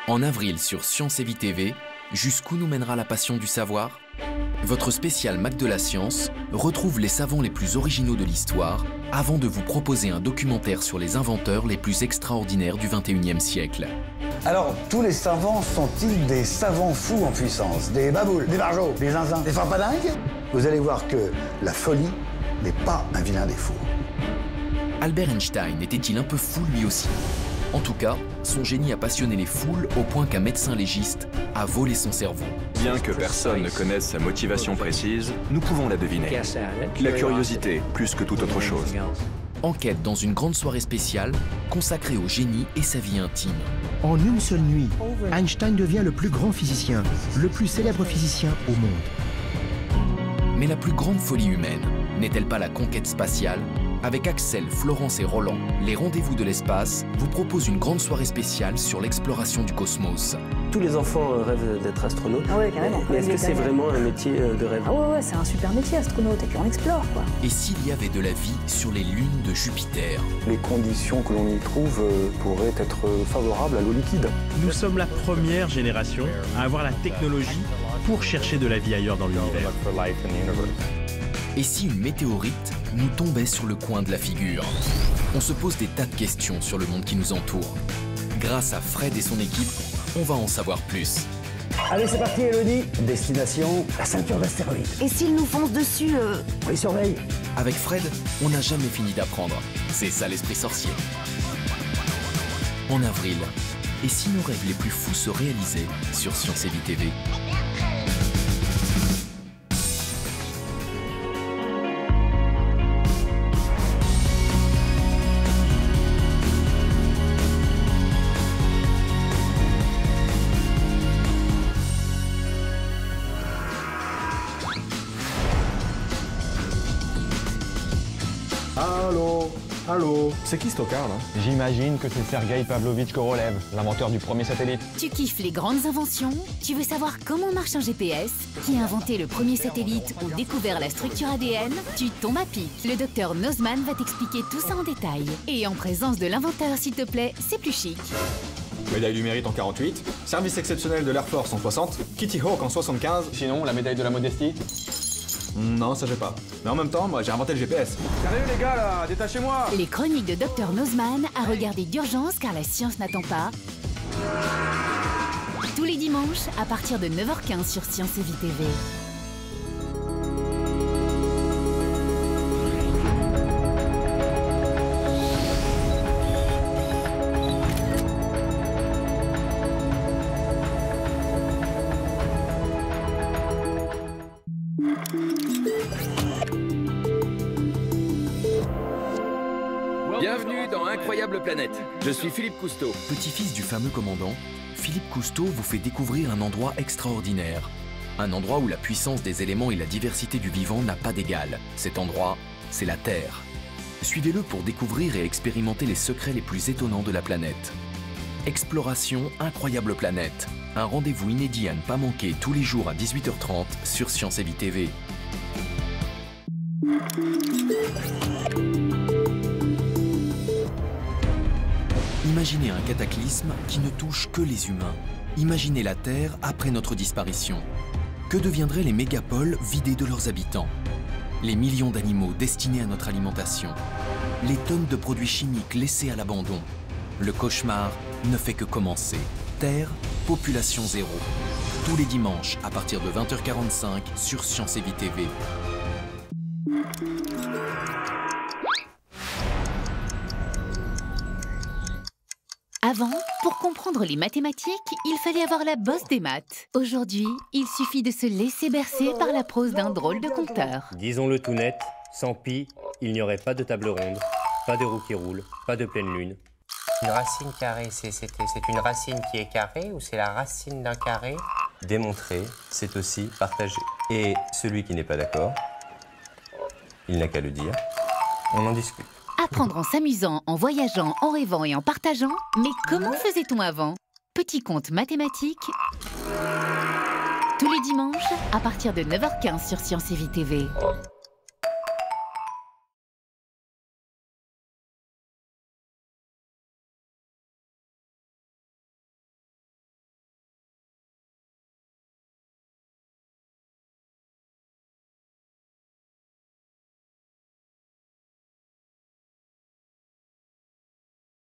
En avril sur Science et Vie TV, jusqu'où nous mènera la passion du savoir? Votre spécial Mac de la Science retrouve les savants les plus originaux de l'histoire avant de vous proposer un documentaire sur les inventeurs les plus extraordinaires du XXIe siècle. Alors, tous les savants sont-ils des savants fous en puissance? Des baboules, des barjots, des zinzins, des farfadingues? Vous allez voir que la folie n'est pas un vilain défaut. Albert Einstein était-il un peu fou lui aussi? En tout cas, son génie a passionné les foules au point qu'un médecin légiste a volé son cerveau. Bien que personne ne connaisse sa motivation précise, nous pouvons la deviner. La curiosité, plus que toute autre chose. Enquête dans une grande soirée spéciale consacrée au génie et sa vie intime. En une seule nuit, Einstein devient le plus grand physicien, le plus célèbre physicien au monde. Mais la plus grande folie humaine n'est-elle pas la conquête spatiale? Avec Axel, Florence et Roland, les Rendez-vous de l'espace vous proposent une grande soirée spéciale sur l'exploration du cosmos. Tous les enfants rêvent d'être astronautes. Ah ouais, carrément. Mais est-ce que c'est vraiment un métier de rêve? Ah ouais, c'est un super métier, astronaute, et puis on explore, quoi. Et s'il y avait de la vie sur les lunes de Jupiter? Les conditions que l'on y trouve pourraient être favorables à l'eau liquide. Nous sommes la première génération à avoir la technologie pour chercher de la vie ailleurs dans l'univers. Et si une météorite nous tombait sur le coin de la figure? On se pose des tas de questions sur le monde qui nous entoure. Grâce à Fred et son équipe, on va en savoir plus. Allez, c'est parti, Elodie. Destination, la ceinture d'astéroïdes. Et s'ils nous foncent dessus, On les surveille. Avec Fred, on n'a jamais fini d'apprendre. C'est ça l'esprit sorcier. En avril, et si nos rêves les plus fous se réalisaient sur Science et Vie TV? Allô, c'est qui ce tocard, là? J'imagine que c'est Sergueï Pavlovitch Korolev, l'inventeur du premier satellite. Tu kiffes les grandes inventions? Tu veux savoir comment marche un GPS? Qui a inventé le premier satellite ou découvert la structure ADN? Tu tombes à pic. Le docteur Nozman va t'expliquer tout ça en détail. Et en présence de l'inventeur, s'il te plaît, c'est plus chic. Médaille du mérite en 48, service exceptionnel de l'Air Force en 60, Kitty Hawk en 75. Sinon, la médaille de la modestie? Non, ça j'ai pas. Mais en même temps, moi j'ai inventé le GPS. Sérieux les gars là, détachez-moi! Les chroniques de Dr Nozman à regarder d'urgence car la science n'attend pas. Tous les dimanches à partir de 9h15 sur Science et Vie TV. Bienvenue dans Incroyable Planète. Je suis Philippe Cousteau. Petit-fils du fameux commandant, Philippe Cousteau vous fait découvrir un endroit extraordinaire. Un endroit où la puissance des éléments et la diversité du vivant n'a pas d'égal. Cet endroit, c'est la Terre. Suivez-le pour découvrir et expérimenter les secrets les plus étonnants de la planète. Exploration Incroyable Planète. Un rendez-vous inédit à ne pas manquer tous les jours à 18h30 sur Science et Vie TV. Imaginez un cataclysme qui ne touche que les humains. Imaginez la Terre après notre disparition. Que deviendraient les mégapoles vidés de leurs habitants? Les millions d'animaux destinés à notre alimentation? Les tonnes de produits chimiques laissés à l'abandon? Le cauchemar ne fait que commencer. Terre, population zéro. Tous les dimanches à partir de 20h45 sur Science et Vie TV. Avant, pour comprendre les mathématiques, il fallait avoir la bosse des maths. Aujourd'hui, il suffit de se laisser bercer par la prose d'un drôle de conteur. Disons-le tout net, sans pi, il n'y aurait pas de table ronde, pas de roue qui roule, pas de pleine lune. Une racine carrée, c'est une racine qui est carrée ou c'est la racine d'un carré? Démontrer, c'est aussi partager. Et celui qui n'est pas d'accord, il n'a qu'à le dire, on en discute. Apprendre en s'amusant, en voyageant, en rêvant et en partageant. Mais comment faisait-on avant? Petit conte mathématique. Tous les dimanches, à partir de 9h15 sur Science et Vie TV.